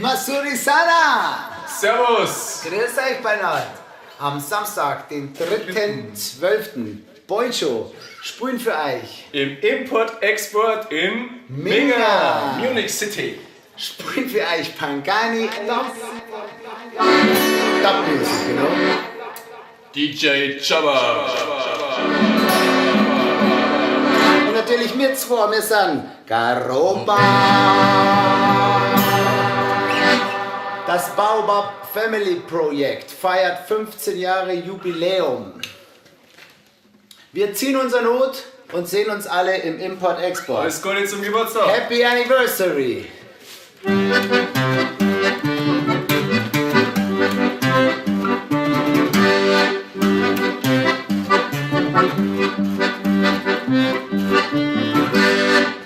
Masurisana! Servus! Grüß euch beieinander! Am Samstag, den 3.12. Boincho spielen für euch. Im Import-Export in Minga. Munich City. Spielen für euch Pangani Dub-Music, genau. DJ Jabba. Und natürlich wir zwei, wir sind Garoba. Das Baobab Family Projekt feiert 15 Jahre Jubiläum. Wir ziehen unseren Hut und sehen uns alle im Import-Export. Alles Gute zum Geburtstag. Happy Anniversary!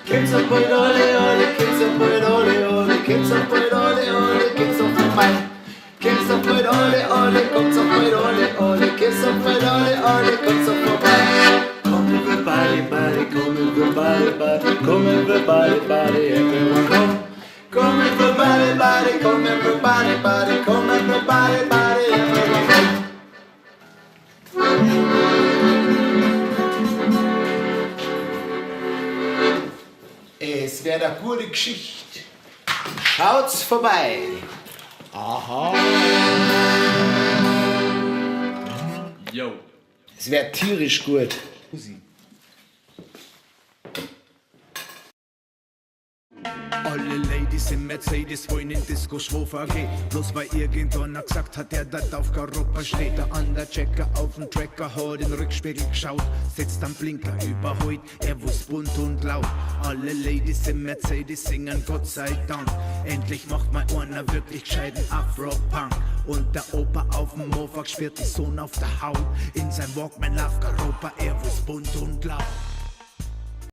Kids up with ole ole, kids up with ole ole, kids up with ole ole, kids up with mine. Kids up with ole ole, comes up with ole ole, kids up with ole ole, comes up with mine. Come everybody, body, come everybody, body, come everybody, body, everyone come. Come everybody, body, come everybody, body, come everybody, body, everyone come. Es wird eine gute Geschichte. Schaut's vorbei. Aha. Yo. Es wird tierisch gut. Alle Ladies im Mercedes wollen in Disco schwofer gehen. Bloß weil irgendeiner gesagt hat, der dort auf Garupa steht. Der Underchecker auf dem Tracker hat in den Rückspiegel geschaut, setzt am Blinker überholt, er wusst bunt und laut. Alle Ladies im Mercedes singen Gott sei Dank. Endlich macht mal einer wirklich gescheiten Afro-Punk. Und der Opa auf dem Mofa spürt die Sonne auf der Haut. In sein Walkman auf Garupa, er wusst bunt und laut.